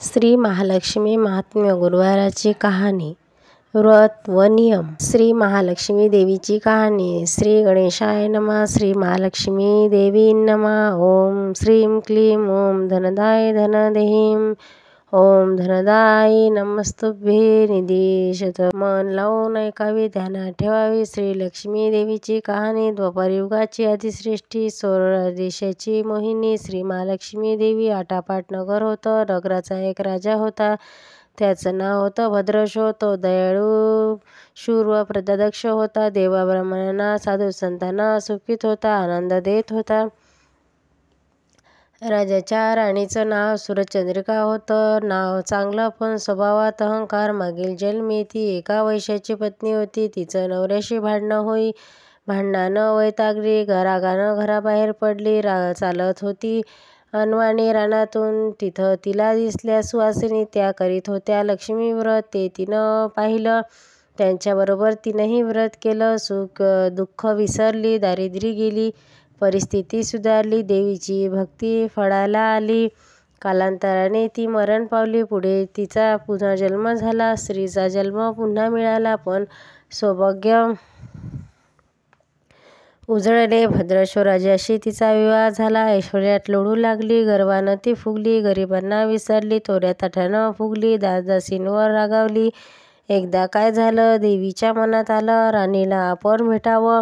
श्री महालक्ष्मी महात्म्य गुरुवाराची कहाणी. व्रत व नियम. श्री महालक्ष्मी देवीची कहाणी. श्री गणेशाय नमः. श्री महालक्ष्मी देवी नमः. ओम श्रीं क्लीं ओम धनदाय धनदेहीं. ओम धनदाय नमस्तुभ्ये निदेशत. मन लावून ऐकावी, ध्यानात ठेवावी. श्री लक्ष्मी देवीची कहाणी. द्वापरयुगाची आदिसृष्टी, देशाची मोहिनी. श्री महालक्ष्मी देवी आटापाट नगर होतं. नगराचा एक राजा होता. त्याचं नाव होतं भद्रशो. तो दयाळू, शूर व प्रजादक्ष होता. देवा ब्राह्मणांना, साधू संतांना सुखीत होता, आनंद देत होता. राजाच्या राणीचं नाव सूरजचंद्रिका होतं. नाव चांगलं, पण स्वभावात अहंकार. मागील जन्मी ती एका वैश्याची पत्नी होती. तिचं नवऱ्याशी भांडणं होई. भांडणानं वैतागली. रागानं घराबाहेर पडली. चालत होती अनवाणी रानातून. तिथं तिला दिसल्या सुवासिनी. त्या करीत होत्या लक्ष्मी व्रत. ते तिनं पाहिलं. त्यांच्याबरोबर तिनंही व्रत केलं. सुख दुःख विसरली. दारिद्र्य गेली. परिस्थिती सुधारली. देवीची भक्ती फळाला आली. कालांतराने ती मरण पावली. पुढे तिचा पुनर्जन्म झाला. स्त्रीचा जन्म पुन्हा मिळाला, पण सौभाग्य उजळले. भद्रशो राजाशी तिचा विवाह झाला. ऐश्वर्यात लोळू लागली. गर्वानं ती फुगली. गरिबांना विसरली. थोड्या ताठानं फुगली. दासींवर रागावली. एकदा काय झालं, देवीच्या मनात आलं, राणीला आपण भेटावं,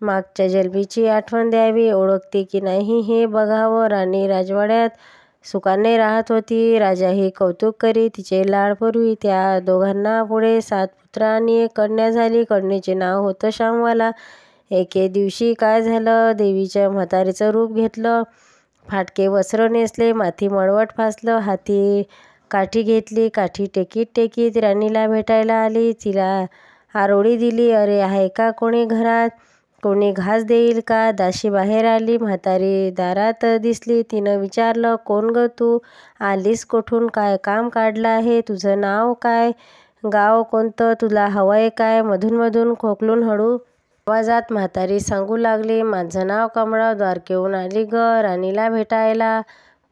मागच्या जन्मीची आठवण द्यावी, ओळखते की नाही हे बघावं. राणी राजवाड्यात सुखाने राहत होती. राजाही कौतुक करी, तिचे लाड पुरवी. त्या दोघांना पुढे 7 पुत्र आणि 1 कन्या झाली. कन्येचे नाव होतं श्यामवाला. एके दिवशी काय झालं, देवीच्या म्हातारीचं रूप घेतलं. फाटके वस्त्र नेसले, माथी मळवट फासलं, हाती काठी घेतली. काठी टेकीत टेकीत राणीला भेटायला आली. तिला आरोळी दिली. अरे, आहे का कोणी घरात? कोणी घास देईल का? दासी बाहेर आली. म्हातारी दारात दिसली. तिनं विचारलं, कोण ग तू? आलीस कोठून? काय काम काढलं आहे? तुझं नाव काय? गाव कोणतं? तुला हवंय काय? मधून खोकलून हळू आवाजात म्हातारी सांगू लागली, माझं नाव कमळा. द्वारकेहून आली ग राणीला भेटायला.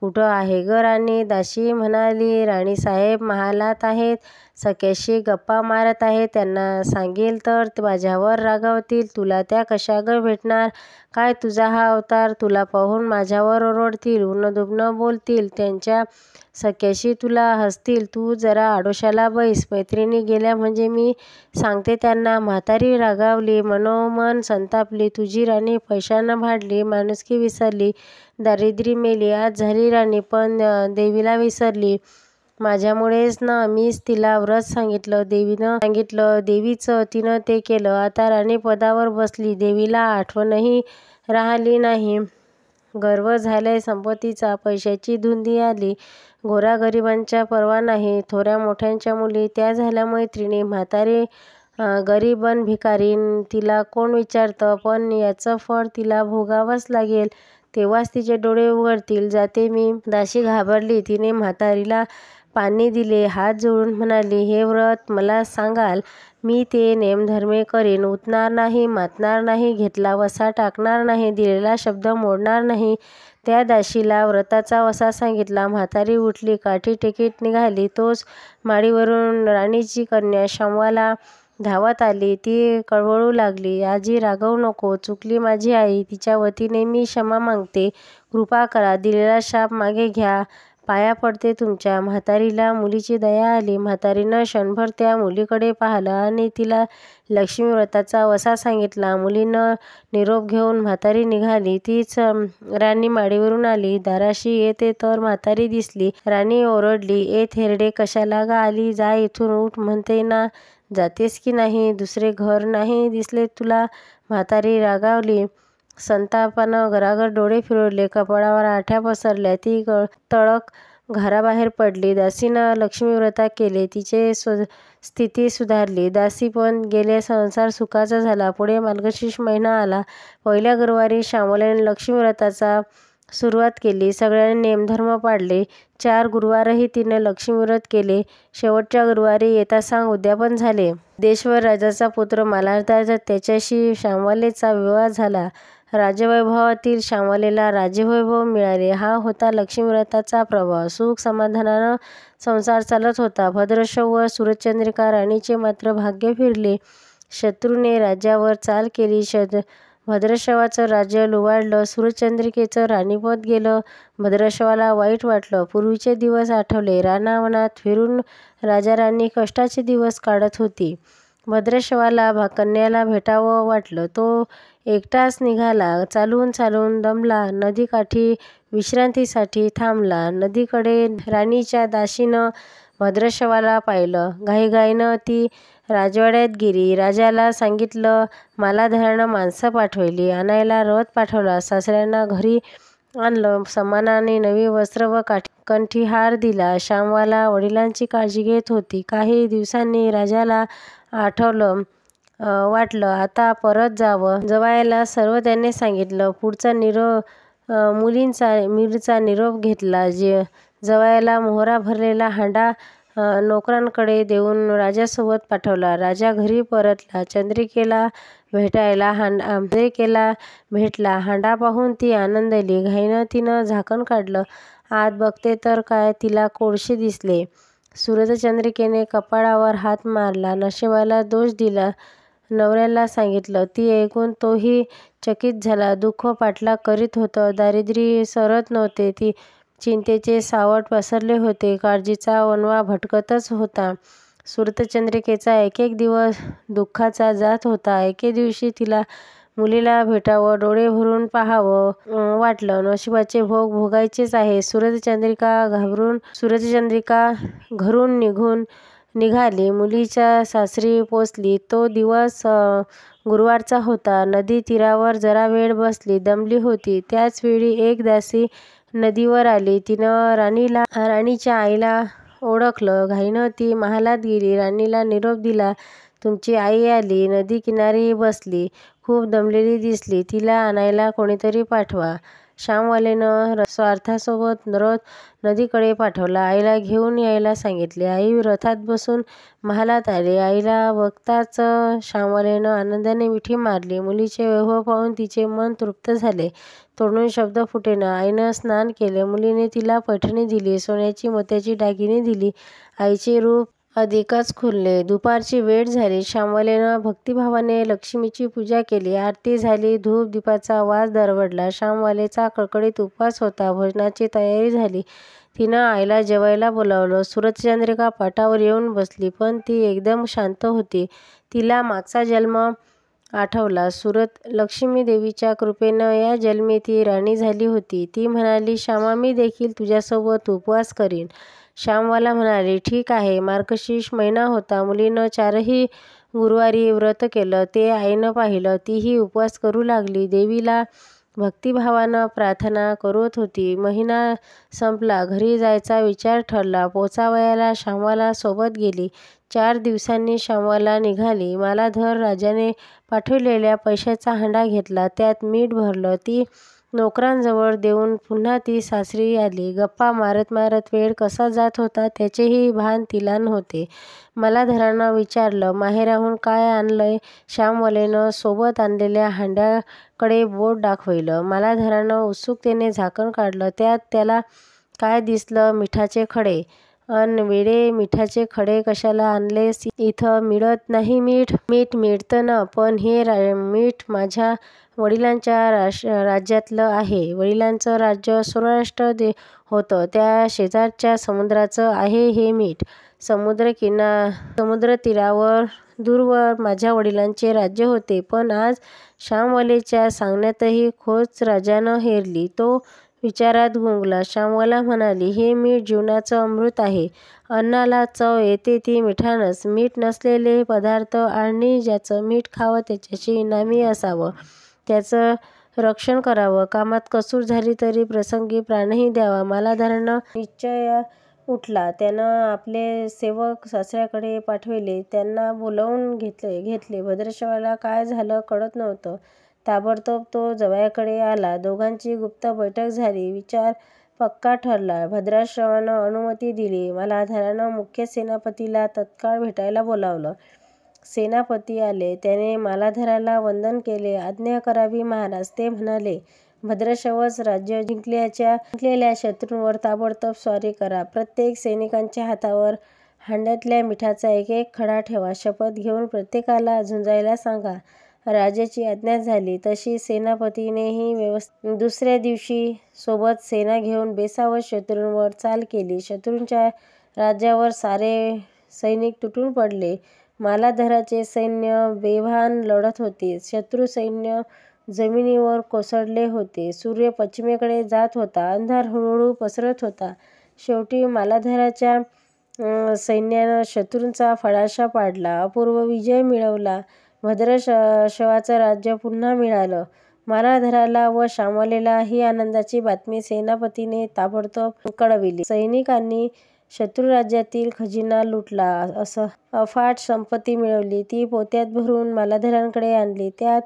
कुठं आहे ग राणी? दासी म्हणाली, राणीसाहेब महालात आहेत. सख्याशी गप्पा मारत आहेत. त्यांना सांगेल तर माझ्यावर रागावतील. तुला त्या कशा ग भेटणार? काय तुझा हा अवतार? तुला पाहून माझ्यावर ओरडतील, उन्नदुबनं बोलतील. त्यांच्या सख्याशी तुला हसतील. तू जरा आडोशाला बैस. मैत्रिणी गेल्या म्हणजे मी सांगते त्यांना. म्हातारी रागावली, मनोमन संतापली. तुझी राणी पैशानं भांडली, माणुसकी विसरली, दारिद्र्य मेली. आज झाली राणी, पण देवीला विसरली. माझ्यामुळेच ना. मीच तिला व्रत सांगितलं. देवीनं सांगितलं देवीचं, तिनं ते केलं. आता राणी पदावर बसली. देवीला आठवणही राहिली नाही. गर्व झालाय संपत्तीचा, पैशाची धुंदी आली. गोरागरिबांच्या पर्वा नाही. थोड्या मोठ्यांच्या मुली त्या झाल्या मैत्रिणी. म्हातारी गरीब अन भिकारीन. तिला कोण विचारतं? पण याचं फळ तिला भोगावंच लागेल. तेव्हाच तिचे डोळे उघडतील. जाते मी. दासी घाबरली. तिने म्हातारीला पाणी दिले. हात जोडून म्हणाली, हे व्रत मला सांगाल? मी ते नेमधर्मे करीन. उठणार नाही, मातणार नाही, घेतला वसा टाकणार नाही, दिलेला शब्द मोडणार नाही. त्या दासीला व्रताचा वसा सांगितला. म्हातारी उठली, काठी टेकीत निघाली. तोच माडीवरून राणीची कन्या श्यामवाला धावत आली. ती कळवळू लागली, आजी रागवू नको. चुकली माझी आई. तिच्या वतीने मी क्षमा मागते. कृपा करा. दिलेला शाप मागे घ्या. पाया पडते तुमच्या. म्हातारीला मुलीची दया आली. म्हातारीनं क्षणभर त्या मुलीकडे पाहिलं आणि तिला लक्ष्मी व्रताचा वसा सांगितला. मुलीनं निरोप घेऊन म्हातारी निघाली. तीच राणी माडीवरून आली. दाराशी येते तर म्हातारी दिसली. राणी ओरडली, ए थेरडे, कशाला गा आली? जा इथून, उठ म्हणते ना. जातेस की नाही? दुसरे घर नाही दिसले तुला? म्हातारी रागावली. संतापानं घराघर डोळे फिरवले. कपाळावर आठ्या पसरल्या. ती तळक घराबाहेर पडली. दासीनं लक्ष्मी व्रत केले. तिची स्थिती सुधारली. दासी पण गेले. संसार सुखाचा झाला. पुढे मार्गशीर्ष महिना आला. पहिल्या गुरुवारी श्यामवाल्याने लक्ष्मी व्रताचा सुरुवात केली. सगळ्यांनी नेमधर्म पाळले. 4 गुरुवारही तिने लक्ष्मी व्रत केले. शेवटच्या गुरुवारी येतासांग उद्यापन झाले. देशवर राजाचा पुत्र मल्हारराजा, त्याच्याशी श्यामवालेचा विवाह झाला. राजवैभवातील श्यामलेला राज्यवैभव मिळाले. हा होता लक्ष्मीव्रताचा प्रभाव. सुख समाधानानं संसार चालत होता. भद्रशव व सूरजचंद्रिका राणीचे मात्र भाग्य फिरले. शत्रूने राज्यावर चाल केली. भद्रशवाचं राज्य लुबाडलं. सूरजचंद्रिकेचं राणीपद गेलं. भद्रशवाला वाईट वाटलं. पूर्वीचे दिवस आठवले. रानावनात फिरून राजा-राणी कष्टाचे दिवस काढत होती. भद्रशवाला कन्याला भेटावं वाटलं. तो एकटाच निघाला. चालून चालून दमला. नदीकाठी विश्रांतीसाठी थांबला. नदीकडे राणीच्या दासीनं भद्रशवाला पाहिलं. घाईघाईनं ती राजवाड्यात गेली. राजाला सांगितलं. मालाधारानं माणसं पाठवली. आणायला रथ पाठवला. सासऱ्यांना घरी आणलं. सन्मानाने नवी वस्त्र व कंठीहार दिला. श्यामवाला वडिलांची काळजी घेत होती. काही दिवसांनी राजाला वाटलं आता परत जावं. जावयाला सर्व त्याने सांगितलं. पुढचा मीरचा निरोप घेतला. जावयाला मोहरा भरलेला हांडा नोकरांकडे देऊन राजासोबत पाठवला. राजा घरी परतला. चंद्रिकेला भेटला. हांडा पाहून ती आनंदली. घाईनं तिनं झाकण काढलं. आत बघते तर काय, तिला कोळसे दिसले. सूरजचंद्रिकेने कपाळावर हात मारला. नशिबाला दोष दिला. नवऱ्याला सांगितलं. ती ऐकून तोही चकित झाला. दुःख पाठलाग करीत होतं. दारिद्र्य सरत नव्हते. ती चिंतेचे सावट पसरले होते. काळजीचा वणवा भटकतच होता. सूरजचंद्रिकेचा एक दिवस दुःखाचा जात होता. एके दिवशी तिला मुलीला भेटावं, डोळे भरून पाहावं वाटलं. नशिबाचे भोग भोगायचेच आहे. सूरजचंद्रिका घरून निघाली. मुलीच्या सासरी पोचली. तो दिवस गुरुवारचा होता. नदी तीरावर जरा वेळ बसली. दमली होती. त्याच वेळी एक दासी नदीवर आली. तिनं राणीच्या आईला ओळखलं. घाईनं ती महालात गेली. राणीला निरोप दिला. तुमची आई आली. नदी किनारी बसली. खूप दमलेली दिसली. तिला आणायला कोणीतरी पाठवा. श्यामवालेनं स्वार्थासोबत रथ नदीकडे पाठवला. आईला घेऊन यायला सांगितले. आई रथात बसून महालात आली. आईला बघताच श्यामवालेनं आनंदाने मिठी मारली. मुलीचे वैभव पाहून तिचे मन तृप्त झाले. तोंडून शब्द फुटेना. आईनं स्नान केले. मुलीने तिला पैठणी दिली. सोन्याची मोत्याची दागिने दिली. आईचे रूप अधिकच खुलले. दुपारची वेळ झाली. श्यामवालेनं भक्तिभावाने लक्ष्मीची पूजा केली. आरती झाली. धूप दीपाचा वास दरवळला. श्यामवालेचा कडकडीत उपवास होता. भोजनाची तयारी झाली. तिनं आईला जेवायला बोलावलं. सूरजचंद्रिका पाटावर येऊन बसली. पण ती एकदम शांत होती. तिला मागचा जन्म आठवला. लक्ष्मी देवीच्या कृपेनं या जन्मी ती राणी झाली होती. ती म्हणाली, श्यामा, मी देखील तुझ्यासोबत उपवास करीन. श्यामवाला म्हणाली, ठीक आहे. मार्गशीर्ष महिना होता. मुलीनं 4ही गुरुवारी व्रत केलं. ते आईनं पाहिलं. तीही उपवास करू लागली. देवीला भक्तिभावानं प्रार्थना करत होती. महिना संपला. घरी जायचा विचार ठरला. पोचावयाला श्यामवाला सोबत गेली. 4 दिवसांनी श्यामवाला निघाली. मालाधर राजाने पाठवलेल्या पैशाचा हांडा घेतला. त्यात मीठ भरलं. ती नोकरांजवळ देऊन पुन्हा ती सासरी आली. गप्पा मारत मारत वेळ कसा जात होता त्याचेही भान तिला नव्हते. मालाधरानं विचारलं, माहेराहून काय आणलंय? श्यामवालेनं सोबत आणलेल्या हांड्याकडे बोट दाखवलं. मालाधरानं उत्सुकतेने झाकण काढलं. त्यात त्याला काय दिसलं? मिठाचे खडे. अन वेडे, मिठाचे खडे कशाला आणलेस? इथं मिळत नाही मीठ. मीठ मिळतं ना, पण हे मीठ माझ्या वडिलांच्या राज्यातलं आहे. वडिलांचं राज्य सौराष्ट्र होतं. त्या शेजारच्या समुद्राचं आहे हे मीठ. समुद्रतीरावर दूरवर माझ्या वडिलांचे राज्य होते. पण आज श्यामवालेच्या सांगण्यातही खोच राजानं हेरली. तो विचारात गुंगला. श्यामवाला म्हणाली, हे मीठ जीवनाचं अमृत आहे. अन्नाला चव येते ती मिठानंच. मीठ नसलेले पदार्थ आणि ज्याचं मीठ खावं त्याच्याशी इनामी असावं. त्याचं रक्षण करावं. कामात कसूर झाली तरी प्रसंगी प्राणही द्यावा. मालाधरानं निश्चय उठला. त्यानं आपले सेवक सासऱ्याकडे पाठविले. त्यांना बोलावून घेतले. भद्रशवाला काय झालं कळत नव्हतं. ताबडतोब तो जावयाकडे आला. दोघांची गुप्त बैठक झाली. विचार पक्का ठरला. भद्रशवानं अनुमती दिली. मालाधरानं मुख्य सेनापतीला तत्काळ भेटायला बोलावलं. सेनापती आले. त्याने मालाधराला वंदन केले. आज्ञा करावी महाराज. ते म्हणाले, भद्रशवच राज्य जिंकलेल्या शत्रूंवर ताबडतोब स्वारी करा. प्रत्येक सैनिकांच्या हातावर हांड्यातल्या मिठाचा एक एक खडा ठेवा. शपथ घेऊन प्रत्येकाला झुंजायला सांगा. राजाची आज्ञा झाली तशी सेनापतीनेही दुसऱ्या दिवशी सोबत सेना घेऊन बेसावध शत्रूंवर चाल केली. शत्रूंच्या राज्यावर सारे सैनिक तुटून पडले. मालाधराचे सैन्य बेभान लढत होते. शत्रू सैन्य जमिनीवर कोसळले होते. सूर्य पश्चिमेकडे जात होता. अंधार हळूहळू पसरत होता. शेवटी मालाधराच्या सैन्यानं शत्रूंचा फडाशा पाडला. अपूर्व विजय मिळवला. भद्रशवाचं राज्य पुन्हा मिळालं. मालाधराला व श्यामलेला ही आनंदाची बातमी सेनापतीने ताबडतोब कळविली. सैनिकांनी शत्रुराज्यातील खजिना लुटला. अफाट संपत्ती मिळवली. ती पोत्यात भरून मालाधरांकडे आणली. त्यात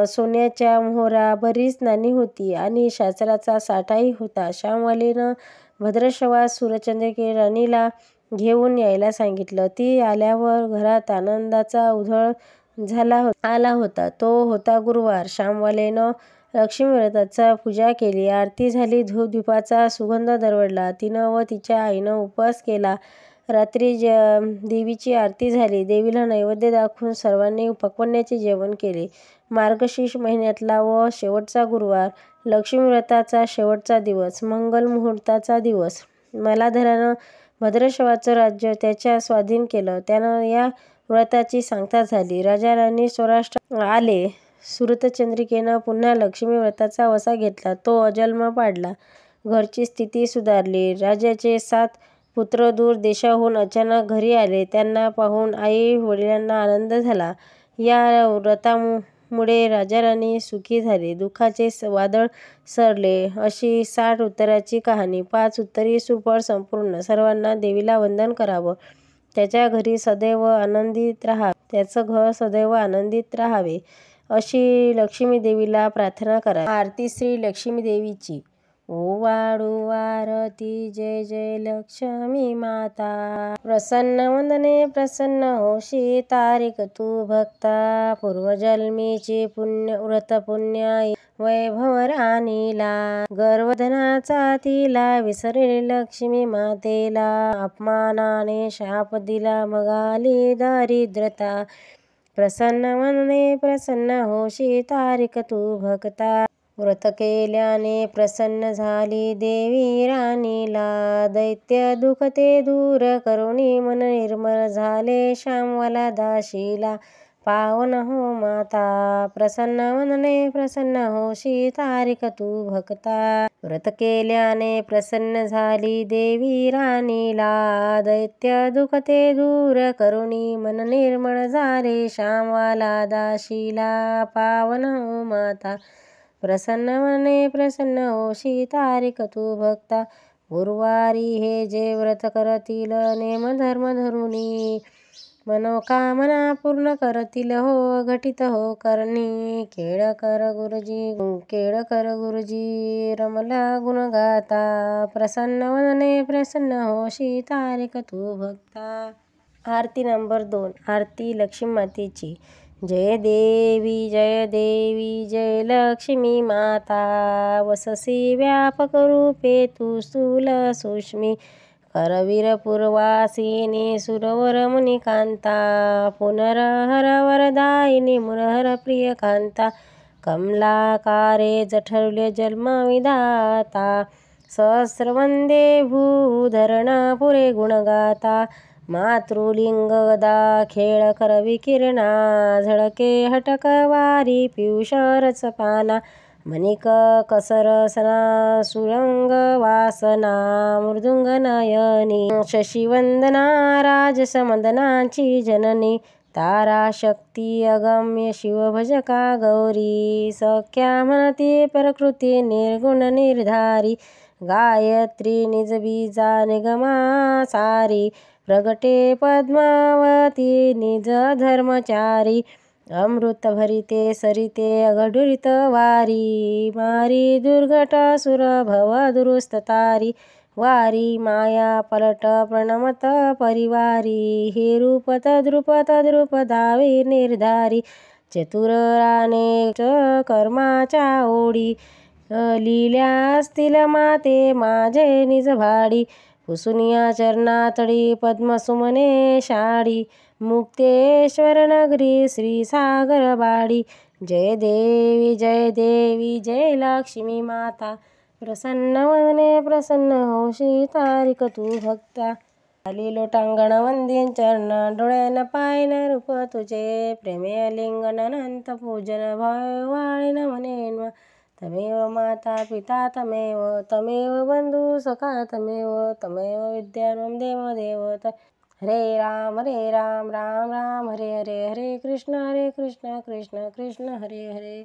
सोन्याच्या मोहरा, बरीच नाणी होती आणि शास्त्राचा साठाही होता. श्यामलेनं भद्रशवास सूर्यचंद्रिके राणीला घेऊन यायला सांगितलं. ती आल्यावर घरात आनंदाचा उधळ आला होता. तो होता गुरुवार. श्यामलेनं लक्ष्मीव्रताचा पूजा केली. आरती झाली. धूपदीपाचा सुगंध दरवळला. तिनं व तिच्या आईनं उपवास केला. रात्री देवीची आरती झाली. देवीला नैवेद्य दाखवून सर्वांनी पक्वान्नाचे जेवण केले. मार्गशीर्ष महिन्यातला व शेवटचा गुरुवार, लक्ष्मीव्रताचा शेवटचा दिवस, मंगल मुहूर्ताचा दिवस. मालाधरानं भद्रशवाचं राज्य त्याच्या स्वाधीन केलं. त्यानं या व्रताची सांगता झाली. राजा-राणी स्वराष्ट्रात आले. सूर्यचंद्रिकेनं पुन्हा लक्ष्मी व्रताचा वसा घेतला. तो अजन्म पाडला. घरची स्थिती सुधारली. राजाचे 7 पुत्र दूर देशाहून अचानक घरी आले. त्यांना पाहून आई वडिलांना आनंद झाला. या व्रतामुळे राजा-राणी सुखी झाले. दुःखाचे वादळ सरले. अशी 60 उत्तराची कहाणी. 5 उत्तरी सुफळ संपूर्ण. सर्वांना देवीला वंदन करावं. त्याचं घर सदैव आनंदित राहावे अशी लक्ष्मीदेवीला प्रार्थना करा. आरती श्री लक्ष्मीदेवीची. ओवाळू आरती जय जय लक्ष्मी माता. प्रसन्न वंदने प्रसन्न होशी तारीख तू भक्ता. पूर्वजन्मीची व्रत पुण्याई वैभव राणीला. गर्वधनाचा तिला विसरली लक्ष्मी मातेला. अपमानाने शाप दिला मग आली दारिद्रता. प्रसन्न वंदने प्रसन्न होशी तारीख तू भक्ता. व्रत केल्याने प्रसन्न झाली देवी राणीला. दैत्य दुःख ते दूर करुणी मन निर्मळ झाले श्यामला दाशीला. पावन हो माता. प्रसन्न वंदने प्रसन्न होशी तारीख तू भक्ता. व्रत केल्याने प्रसन्न झाली देवी राणीला. दैत्य दुःख ते दूर करुणी मन निर्मळ झाले श्यामला दाशीला. पावन हो माता. प्रसन्न वंदने प्रसन्न होशी तारीख तू भक्ता. गुरुवारी हे जे व्रत करतील नेम धर्म धरुनी. मनोकामना पूर्ण करतील हो घटित हो करणी. केळ कर गुरुजी रमला गुण गाता. प्रसन्न वंदने प्रसन्न होशी तारीख तू भक्ता. आरती नंबर 2. आरती लक्ष्मी मातेची. जय देवी जय लक्ष्मी माता. वससी व्यापक रूपे तू स्थूल सूक्ष्मी. करवीर पूर्वासिनी सुरवर मुनिकांता. पुनरहर वरदायिनी मुरहर प्रियकांता. कमलाकारे जठरले जन्मविधाता. सहस्रवंदे भूधरण पुरे गुणगाता. मातृलिंग गदा खेळ करवी किरणा. झळके हटक वारी पियुष रसपाना. मणिक कसरसना सुरंग वासना. मृदुंग नयनी शशिवंदना. राजसमंदनाची जननी. तारा शक्ती अगम्य शिवभजका गौरी. सख्या म्हणती प्रकृती निर्गुण निर्धारी. गायत्री निजबीजा निगमा सारी. प्रगटे पद्मावती निज धर्मचारी. अमृत भरिते सरिते अघडुरित वारी. मारी दुर्घट सुर भव दुरुस्त तारी. वारी माया पलट प्रणमत परिवारी, हे रूप तद्रूप धावे निर्धारी, चतुराने कर्माच्या ओढी, लिहिल्या असतील माते माझे निज भाडी, पुसुनिया चरणातळी पद्मसुमने शाडी, मुक्तेश्वर नगरी श्री सागरबाडी, जय देवी जय लक्ष्मी माता, प्रसन्न मने प्रसन्न होशी तारिक तू भक्ता, आली लोटांगण वंदीन चरण, डोळ्यान पायन रूप तुझे, प्रेमे लिंगन अनंत पूजन, भावाळीन म्हणेन तमेव माता पिता तमेव बंधू सखा तमेव विद्यानं देव हरे राम राम राम हरे हरे, हरे कृष्ण कृष्ण कृष्ण हरे हरे.